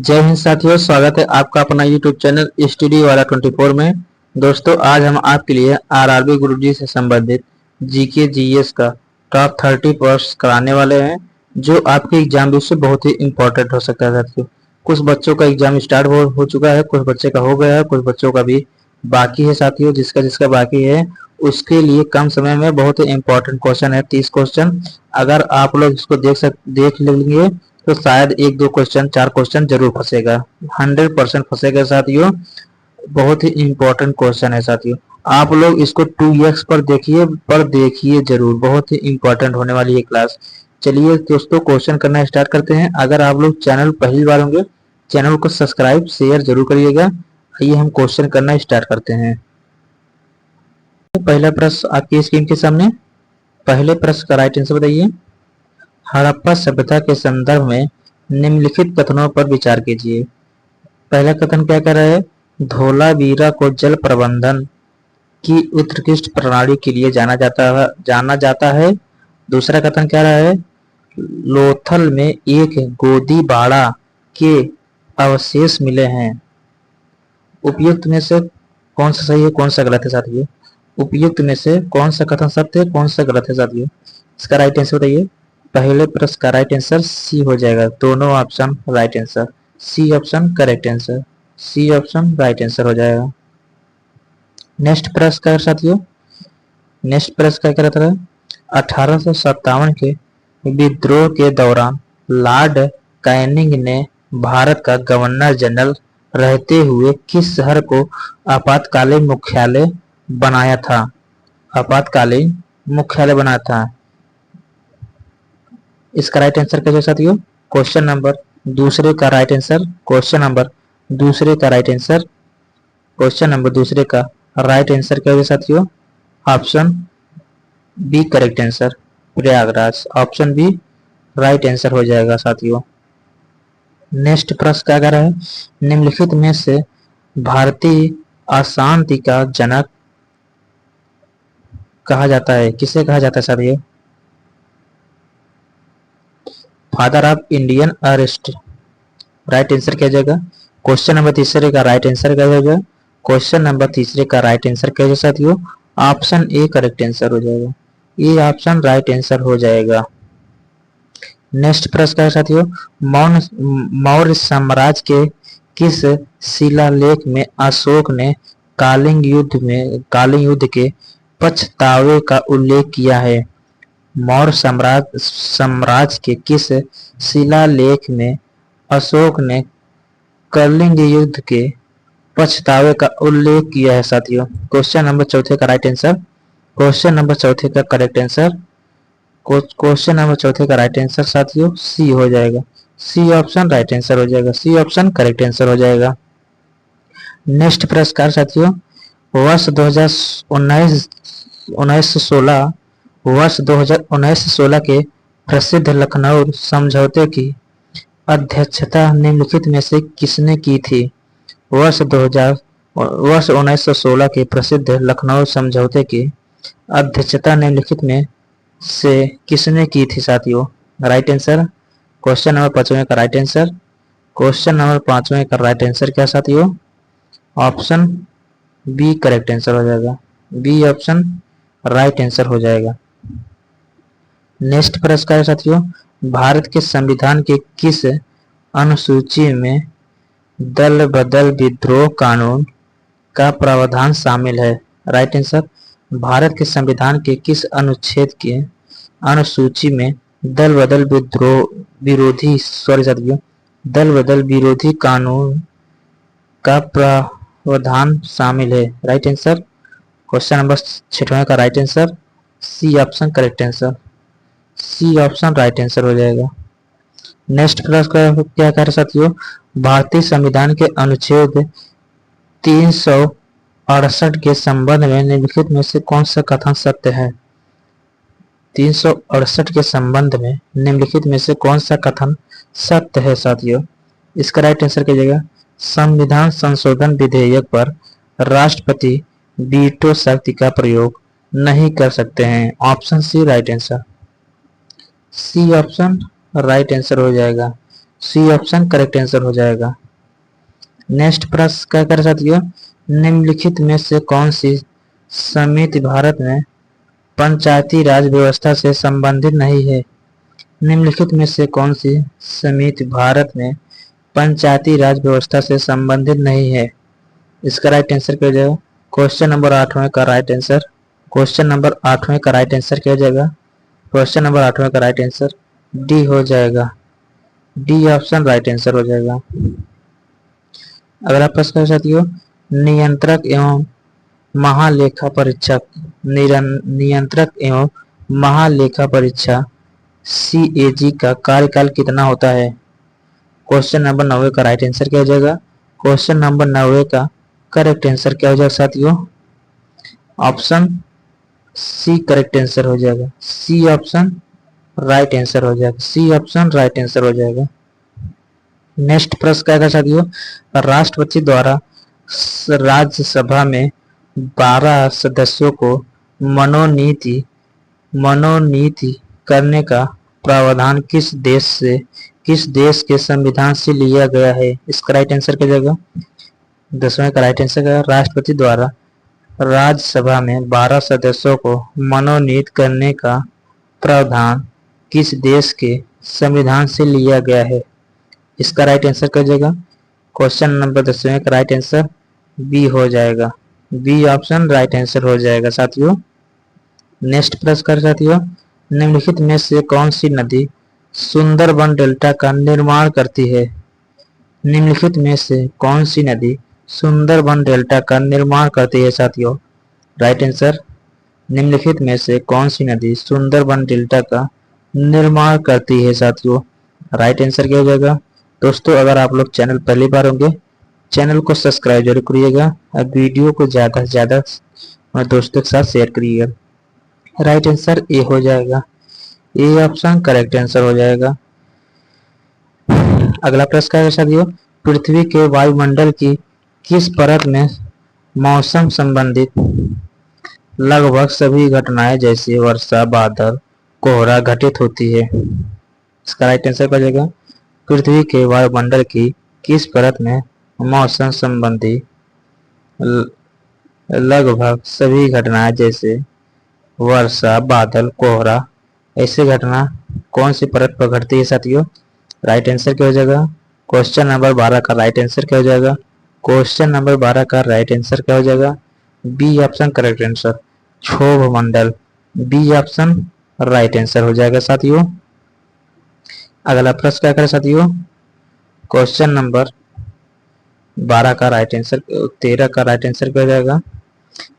जय हिंद साथियों, स्वागत है आपका अपना यूट्यूब चैनल स्टडी वाला 24 में। दोस्तों, आज हम आपके लिए आरआरबी ग्रुप डी से संबंधित जीके जीएस का टॉप 30 प्रश्न कराने वाले हैं, जो आपके एग्जाम भी से बहुत ही इंपॉर्टेंट हो सकता है साथियों। कुछ बच्चों का एग्जाम स्टार्ट हो चुका है, कुछ बच्चे का हो गया है, कुछ बच्चों का भी बाकी है साथियों। जिसका जिसका बाकी है उसके लिए कम समय में बहुत ही इंपॉर्टेंट क्वेश्चन है, 30 क्वेश्चन। अगर आप लोग इसको देख लेंगे तो शायद एक दो क्वेश्चन, 4 क्वेश्चन जरूर फंसेगा, 100% फंसेगा साथियों। बहुत ही इंपॉर्टेंट क्वेश्चन है साथियों। आप लोग इसको 2x पर देखिए जरूर, बहुत ही इंपॉर्टेंट होने वाली है क्लास। चलिए दोस्तों, क्वेश्चन करना स्टार्ट करते हैं। अगर आप लोग चैनल पहली बार होंगे, चैनल को सब्सक्राइब शेयर जरूर करिएगा। आइए हम क्वेश्चन करना स्टार्ट करते हैं। पहला प्रश्न आपकी स्क्रीन के सामने। पहले प्रश्न का राइट आंसर बताइए। हड़प्पा सभ्यता के संदर्भ में निम्नलिखित कथनों पर विचार कीजिए। पहला कथन क्या कह रहा है? धोलावीरा को जल प्रबंधन की उत्कृष्ट प्रणाली के लिए जाना जाता है। दूसरा कथन क्या रहा है? लोथल में एक गोदी बाड़ा के अवशेष मिले हैं। उपयुक्त में से कौन सा सही है, कौन सा गलत है साथियों? उपयुक्त में से कौन सा कथन सत्य है, कौन सा गलत है साथियों? इसका राइट आंसर बताइए। पहले प्रश्न का राइट आंसर सी हो जाएगा। दोनों option right answer, C option correct answer, C option right answer हो जाएगा। नेक्स्ट प्रश्न का साथियों, नेक्स्ट प्रश्न क्या कहता है? 1857 के विद्रोह के दौरान लॉर्ड कैनिंग ने भारत का गवर्नर जनरल रहते हुए किस शहर को आपातकालीन मुख्यालय बनाया था? आपातकालीन मुख्यालय बनाया था। इसका राइट आंसर क्या है साथियों? क्वेश्चन नंबर दूसरे का राइट आंसर, क्वेश्चन नंबर दूसरे का राइट आंसर, क्वेश्चन नंबर दूसरे का राइट आंसर क्या है साथियों? Option B correct answer, Prayagraj. Option B right answer हो जाएगा साथियों। नेक्स्ट प्रश्न क्या कर रहा है? निम्नलिखित में से भारतीय अशांति का जनक कहा जाता है, किसे कहा जाता है साथियों? Father of Indian arrest. Right answer क्या जाएगा? क्वेश्चन नंबर तीसरे का राइट आंसर क्या जाएगा? क्वेश्चन नंबर तीसरे का राइट आंसर क्या है साथियों? ऑप्शन ए करेक्ट आंसर हो जाएगा, ये ऑप्शन राइट आंसर हो जाएगा। नेक्स्ट प्रश्न क्या है साथियों? मौर्य साम्राज्य के किस शिलालेख में अशोक ने कलिंग युद्ध के पछतावे का उल्लेख किया है? मौर्य साम्राज्य के किस शिलालेख में अशोक ने कलिंग युद्ध के पछतावे का उल्लेख किया है साथियों? क्वेश्चन नंबर चौथे का राइट आंसर, क्वेश्चन नंबर चौथे का करेक्ट आंसर, क्वेश्चन नंबर चौथे का राइट आंसर साथियों सी हो जाएगा, सी ऑप्शन राइट आंसर हो जाएगा, सी ऑप्शन करेक्ट आंसर हो जाएगा। नेक्स्ट पुरस्कार साथियों, वर्ष 1916 वर्ष 2016 के प्रसिद्ध लखनऊ समझौते की अध्यक्षता निम्नलिखित में से किसने की थी? वर्ष 1916 के प्रसिद्ध लखनऊ समझौते की अध्यक्षता निम्नलिखित में से किसने की थी साथियों? राइट आंसर, क्वेश्चन नंबर 5वें का राइट आंसर, क्वेश्चन नंबर 5वें का राइट आंसर क्या साथियों? ऑप्शन बी करेक्ट आंसर हो जाएगा, बी ऑप्शन राइट आंसर हो जाएगा। नेक्स्ट पुरस्कार साथियों, भारत के संविधान के किस अनुसूची में दल बदल विद्रोह कानून का प्रावधान शामिल है? राइट आंसर, भारत के संविधान के किस अनुच्छेद के अनुसूची में दल बदल विरोधी कानून का प्रावधान शामिल है? राइट आंसर, क्वेश्चन नंबर 6वें का right answer, C option correct answer, C option right answer हो जाएगा। नेक्स्ट प्रश्न क्या कह रहे साथियों? भारतीय संविधान के अनुच्छेद 368 के संबंध में निम्नलिखित में से कौन सा कथन सत्य है? 368 के संबंध में निम्नलिखित में से कौन सा कथन सत्य है साथियों? इसका राइट आंसर क्या जाएगा? संविधान संशोधन विधेयक पर राष्ट्रपति वीटो शक्ति का प्रयोग नहीं कर सकते हैं। Option C right answer, C option right answer हो जाएगा। सी ऑप्शन करेक्ट आंसर हो जाएगा। नेक्स्ट प्रश्न क्या कर साथियों, निम्नलिखित में से कौन सी समिति भारत में पंचायती राज व्यवस्था से संबंधित नहीं है। निम्नलिखित में से कौन सी समिति भारत में पंचायती राज व्यवस्था से संबंधित नहीं है। इसका राइट आंसर क्या हो जाएगा, क्वेश्चन नंबर 8वें का राइट आंसर, क्वेश्चन नंबर 8वें का राइट आंसर क्या हो जाएगा, क्वेश्चन नंबर 8वें का राइट आंसर डी हो जाएगा। डी ऑप्शन राइट आंसर हो जाएगा। अगला प्रश्न है साथियों, नियंत्रक एवं महालेखा परीक्षक नियंत्रक एवं महालेखा परीक्षा CAG का कार्यकाल कितना होता है। क्वेश्चन नंबर 9 का राइट आंसर क्या हो जाएगा, क्वेश्चन नंबर 9 का करेक्ट आंसर क्या हो जाएगा साथियों, ऑप्शन सी करेक्ट आंसर हो जाएगा। सी ऑप्शन राइट आंसर हो जाएगा। सी ऑप्शन राइट आंसर हो जाएगा। नेक्स्ट प्रश्न क्या था साथियों, राष्ट्रपति द्वारा राज्यसभा में 12 सदस्यों को मनोनीत करने का प्रावधान किस देश के संविधान से लिया गया है। इसका राइट आंसर क्या जाएगा, 10वें का राइट आंसर है राष्ट्रपति द्वारा राज्यसभा में 12 सदस्यों को मनोनीत करने का प्रावधान किस देश के संविधान से लिया गया है। इसका राइट आंसर क्या जाएगा, क्वेश्चन नंबर 10वें का राइट आंसर बी हो जाएगा। बी ऑप्शन राइट आंसर हो जाएगा साथियों। नेक्स्ट प्रश्न कर साथियों, निम्नलिखित में से कौन सी नदी सुंदरबन डेल्टा का निर्माण करती है। निम्नलिखित में से कौन सी नदी सुंदरबन डेल्टा का निर्माण करती है साथियों। राइट आंसर, निम्नलिखित में से कौन सी नदी सुंदरबन डेल्टा का निर्माण करती है साथियों। राइट आंसर क्या हो जाएगा। दोस्तों अगर आप लोग चैनल पहली बार होंगे, चैनल को सब्सक्राइब जरूर करिएगा और वीडियो को ज्यादा से ज्यादा अपने दोस्तों के साथ शेयर करिएगा। राइट आंसर ए हो जाएगा। ए ऑप्शन करेक्ट आंसर हो जाएगा। अगला प्रश्न क्या है साथियों, पृथ्वी के वायुमंडल की किस परत में मौसम संबंधित लगभग सभी घटनाएं जैसे वर्षा, बादल, कोहरा घटित होती है। इसका राइट आंसर क्या हो जाएगा, पृथ्वी के वायुमंडल की किस परत में मौसम संबंधी लगभग सभी घटनाएं जैसे वर्षा, बादल, कोहरा ऐसी घटना कौन सी परत पर घटती है साथियों। राइट आंसर क्या हो जाएगा, क्वेश्चन नंबर 12 का राइट आंसर क्या हो जाएगा, क्वेश्चन नंबर 12 का राइट आंसर क्या हो जाएगा, बी ऑप्शन करेक्ट आंसर, क्षोभ मंडल। बी ऑप्शन राइट आंसर हो जाएगा साथियों। अगला प्रश्न क्या करें साथियों, क्वेश्चन नंबर 12 का राइट आंसर 13 का राइट आंसर क्या हो जाएगा,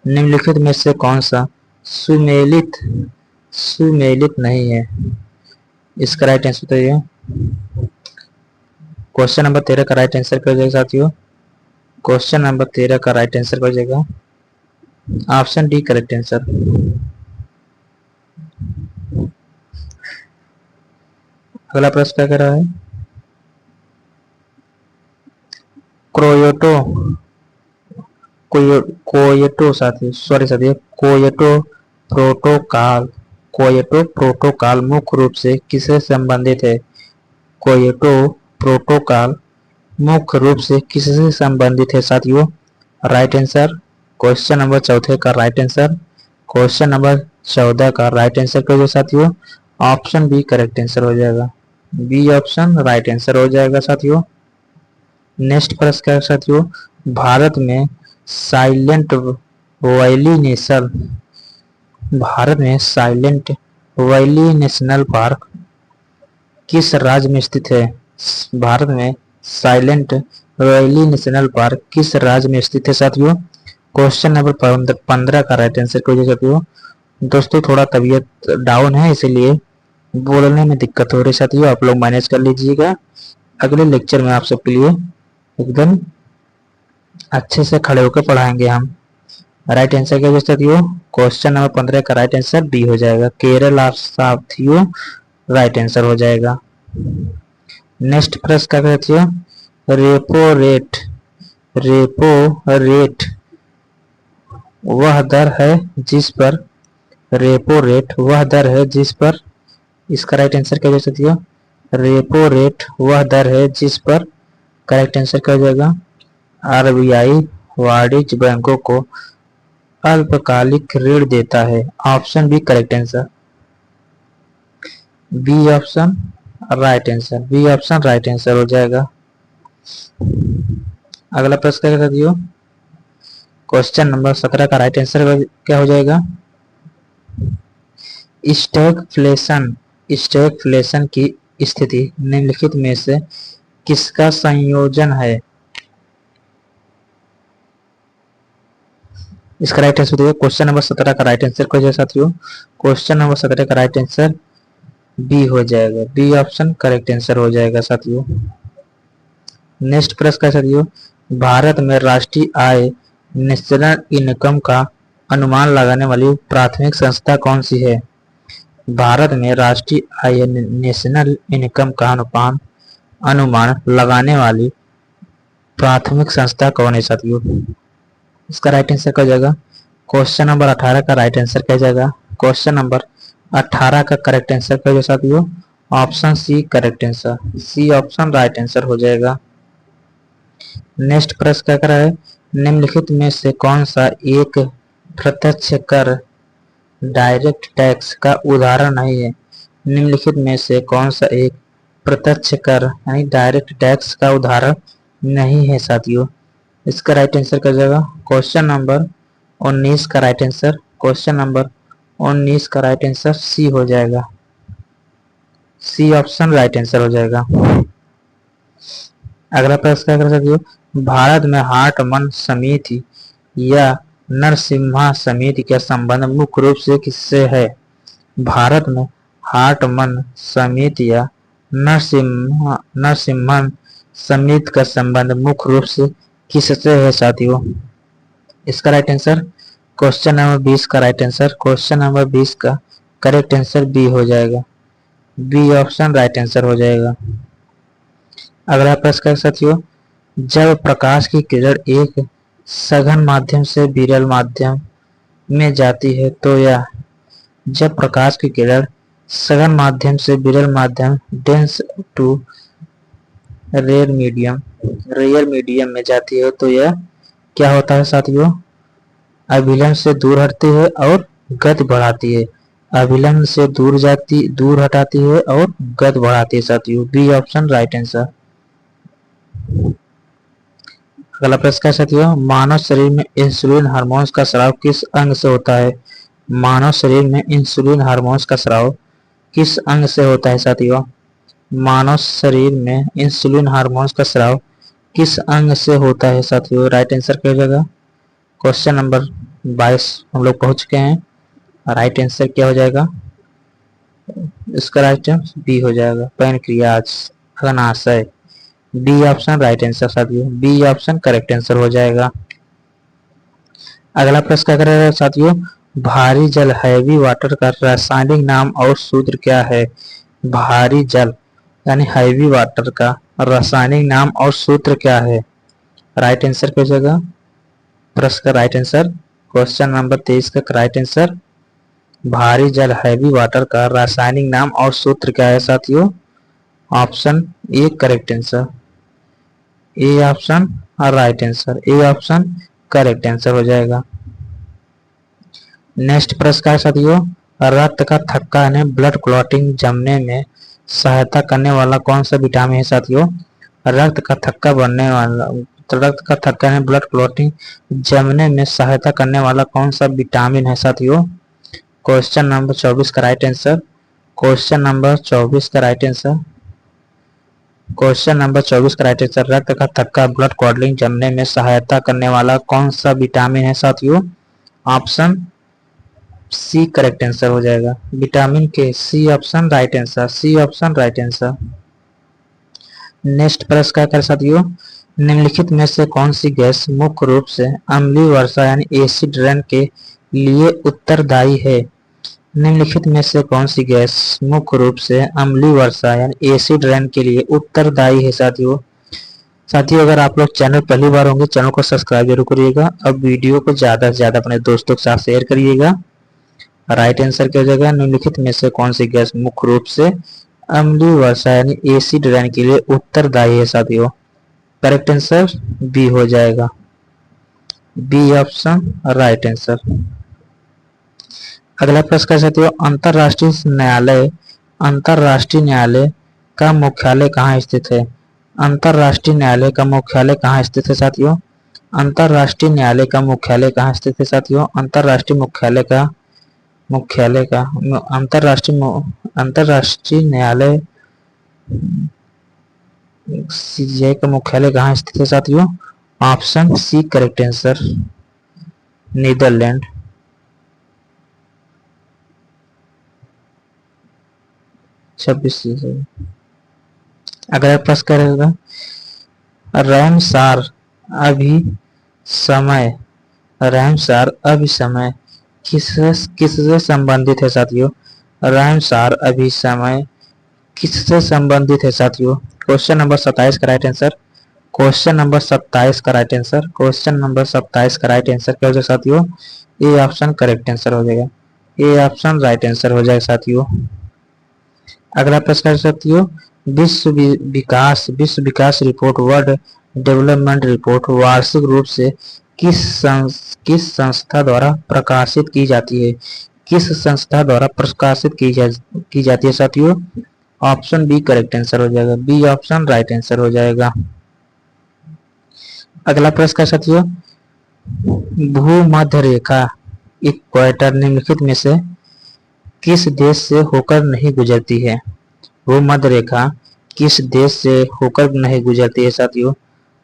निम्नलिखित में से कौन सा सुमेलित नहीं है। इसका राइट आंसर बताइए। क्वेश्चन नंबर 13 का राइट आंसर क्या हो जाएगा साथियों, क्वेश्चन नंबर 13 का राइट आंसर क्या हो जाएगा, ऑप्शन डी करेक्ट आंसर। अगला प्रश्न क्या कर रहा है, कोयोटो प्रोटोकॉल मुख्य रूप से किससे संबंधित है। कोयोटो प्रोटोकॉल मुख्य रूप से किससे संबंधित है साथियों। राइट आंसर, क्वेश्चन नंबर 14 का राइट आंसर, क्वेश्चन नंबर 14 का राइट आंसर क्या होगा साथियों, ऑप्शन बी करेक्ट आंसर हो जाएगा। बी ऑप्शन राइट आंसर हो जाएगा साथियों। नेक्स्ट प्रश्न क्या है साथियों, भारत में साइलेंट वैली नेशनल पार्क किस राज्य में स्थित है। भारत में साइलेंट वैली नेशनल पार्क किस राज्य में स्थित है साथियों। क्वेश्चन नंबर 15 का राइट आंसर क्या हो जाएगा साथियों। दोस्तों थोड़ा तबीयत डाउन है इसलिए बोलने में दिक्कत हो रही है साथियों, आप लोग मैनेज कर लीजिएगा। अगले लेक्चर में आप सबके लिए एकदम अच्छे से खड़े होकर पढ़ाएंगे हम। राइट आंसर क्या हो साथियों, क्वेश्चन नंबर 15 का राइट आंसर बी हो जाएगा, केरला साथियों राइट आंसर हो जाएगा। नेक्स्ट प्रश्न क्या कहते हैं, रेपो रेट वह दर है जिस पर इसका राइट आंसर क्या हो सकती है, रेपो रेट वह दर है जिस पर, करेक्ट आंसर क्या हो जाएगा, आरबीआई वाणिज्य बैंकों को अल्पकालिक ऋण देता है। Option B correct answer, B option right answer, B option right answer हो जाएगा। अगला प्रश्न क्या दियो, क्वेश्चन नंबर 17 का राइट आंसर क्या हो जाएगा, स्टैगफ्लेशन, स्टैगफ्लेशन की स्थिति निम्नलिखित में से किसका संयोजन है। इसका राइट आंसर देखिए, क्वेश्चन नंबर 17 का राइट आंसर क्या हो जाएगा साथियों, क्वेश्चन नंबर 17 का राइट आंसर बी हो जाएगा, बी ऑप्शन करेक्ट आंसर हो जाएगा साथियों। नेक्स्ट प्रश्न का साथियों, भारत में राष्ट्रीय आय नेशनल इनकम का अनुमान लगाने वाली प्राथमिक संस्था कौन सी है। भारत में राष्ट्रीय आय नेशनल इनकम का अनुमान लगाने वाली प्राथमिक संस्था कौन है साथियों। इसका राइट आंसर क्या हो जाएगा, क्वेश्चन नंबर 18 का राइट आंसर क्या हो जाएगा, क्वेश्चन नंबर 18 का करेक्ट आंसर क्या हो जाएगा साथियों, option C correct answer, C option right answer हो जाएगा। नेक्स्ट प्रश्न क्या कर रहा है, निम्नलिखित में से कौन सा एक प्रत्यक्ष कर डायरेक्ट टैक्स का उदाहरण नहीं है। निम्नलिखित में से कौन सा एक प्रत्यक्ष कर यानी डायरेक्ट टैक्स का उदाहरण नहीं है साथियों। इसका राइट आंसर क्या हो जाएगा, क्वेश्चन नंबर 19 का राइट आंसर, क्वेश्चन नंबर 19 का राइट आंसर सी हो जाएगा, सी ऑप्शन राइट आंसर हो जाएगा। अगला प्रश्न क्या कर सकते हो, भारत में हाट मन समिति या नरसिम्हा समिति का संबंध मुख्य रूप से किससे है। भारत में हाट मन समिति या नरसिम्हन समिति का संबंध मुख्य रूप से किससे है साथियों। इसका राइट आंसर क्वेश्चन नंबर 20 का राइट आंसर, क्वेश्चन नंबर 20 का करेक्ट आंसर बी हो जाएगा, बी ऑप्शन राइट आंसर हो जाएगा। अगला प्रश्न है साथियों, जब प्रकाश की किरण एक सघन माध्यम से विरल माध्यम में जाती है तो यह, जब प्रकाश की किरण सघन माध्यम से विरल माध्यम डेंस टू रेयर मीडियम में जाती है तो यह क्या होता है साथियों, अभिलंब से दूर हटती है और गति बढ़ाती है, अभिलंब से दूर हटाती है और गति बढ़ाती है साथियों, बी ऑप्शन राइट आंसर। अगला प्रश्न है साथियों, मानव शरीर में इंसुलिन हार्मोन्स का स्राव किस अंग से होता है। मानव शरीर में इंसुलिन हार्मोन्स का स्राव किस अंग से होता है साथियों। मानव शरीर में इंसुलिन हार्मोन्स का स्राव किस अंग से होता है साथियों। राइट आंसर क्या हो जाएगा, क्वेश्चन नंबर 22 हम लोग पहुंच चुके हैं, राइट आंसर क्या हो जाएगा, इसका राइट आंसर बी हो जाएगा, पैनक्रियाज अग्नाशय, बी ऑप्शन राइट आंसर साथियों, बी ऑप्शन करेक्ट आंसर हो जाएगा। अगला प्रश्न क्या करेगा साथियों, भारी जल हैवी वाटर का रासायनिक नाम और सूत्र क्या है। भारी जल यानी हैवी वाटर का रासायनिक नाम और सूत्र क्या है। राइट आंसर क्या हो जाएगा, प्रश्न का राइट आंसर क्वेश्चन नंबर 23 का राइट आंसर, भारी जल हैवी वाटर का रासायनिक नाम और सूत्र क्या है साथियों, option A correct answer, A option right answer, A option correct answer हो जाएगा। नेक्स्ट प्रश्न का साथियों, रक्त का थक्का यानी ब्लड क्लॉटिंग जमने में सहायता करने वाला कौन सा विटामिन है साथियों। रक्त का थक्का यानी ब्लड क्लॉटिंग जमने में सहायता करने वाला कौन सा विटामिन है साथियों। क्वेश्चन नंबर 24 का राइट आंसर, क्वेश्चन नंबर 24 का राइट आंसर, क्वेश्चन नंबर 24 का राइट आंसर, रक्त का थक्का ब्लड क्लॉटिंग जमने में सहायता करने वाला कौन सा विटामिन है साथियों, ऑप्शन सी करेक्ट आंसर हो जाएगा, vitamin K, C option right answer, C option right answer. Next प्रश्न क्या कर साथियों, निम्नलिखित में से कौन सी गैस मुख्य रूप से अम्लीय वर्षा यानी एसिड रेन के लिए उत्तरदायी है। निम्नलिखित में से कौन सी गैस मुख्य रूप से अम्लीय वर्षा यानी एसिड रेन के लिए उत्तरदायी है साथियों। साथियों अगर आप लोग चैनल पहली बार होंगे चैनल को सब्सक्राइब जरूर करिएगा, अब वीडियो को ज्यादा से ज्यादा अपने दोस्तों के साथ शेयर करिएगा। राइट आंसर क्या हो जाएगा, निम्नलिखित में से कौन सी गैस मुख्य रूप से अम्लीय वर्षा यानी एसिड रेन के लिए उत्तरदायी है साथियों। करेक्ट आंसर बी हो जाएगा, बी ऑप्शन राइट आंसर। अगला प्रश्न है साथियों, अंतरराष्ट्रीय न्यायालय का मुख्यालय कहाँ स्थित है? अंतरराष्ट्रीय न्यायालय का मुख्यालय कहाँ स्थित है साथियों? अंतरराष्ट्रीय न्यायालय का मुख्यालय कहाँ स्थित है साथियों? अंतरराष्ट्रीय न्यायालय सीजीआई का मुख्यालय कहाँ स्थित है साथियों? Option C correct answer, Netherlands. अगला प्रश्न करेगा, रैमसार अभिसमय किससे संबंधित है साथियों? रैमसार अभिसमय किससे संबंधित है साथियों? क्वेश्चन नंबर 27 का राइट आंसर, क्वेश्चन नंबर 27 का राइट आंसर, क्वेश्चन नंबर 27 का राइट आंसर क्या हो जाएगा साथियों? ए ऑप्शन करेक्ट आंसर हो जाएगा, ए ऑप्शन राइट आंसर हो जाएगा साथियों। अगला प्रश्न है साथियों, विश्व विकास रिपोर्ट, वर्ल्ड डेवलपमेंट रिपोर्ट वार्षिक रूप से किस संस्था द्वारा प्रकाशित की जाती है? किस संस्था द्वारा प्रकाशित की जाती है साथियों? ऑप्शन बी करेक्ट आंसर हो जाएगा, बी ऑप्शन राइट आंसर हो जाएगा। अगला प्रश्न है साथियों, भूमध्य रेखा इक्वेटर निम्नलिखित में से किस देश से होकर नहीं गुजरती है? भूमध्य रेखा किस देश से होकर नहीं गुजरती है साथियों?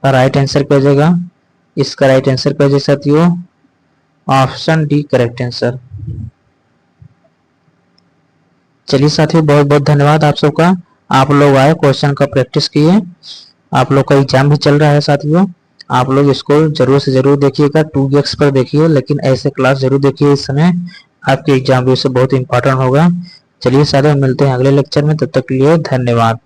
राइट आंसर क्या हो जाएगा? इसका राइट आंसर क्या हो जाएगा साथियों? Option D correct answer. चलिए साथियों, बहुत बहुत धन्यवाद आप सबका। आप लोग आए, क्वेश्चन का प्रैक्टिस किए, आप लोग का एग्जाम भी चल रहा है साथियों। आप लोग इसको जरूर से जरूर देखिएगा, 2x पर देखिए, लेकिन ऐसे क्लास जरूर देखिए, इस समय आपके एग्जाम भी से बहुत इंपॉर्टेंट होगा। चलिए साथियों, मिलते हैं अगले लेक्चर में, तब तक के लिए धन्यवाद।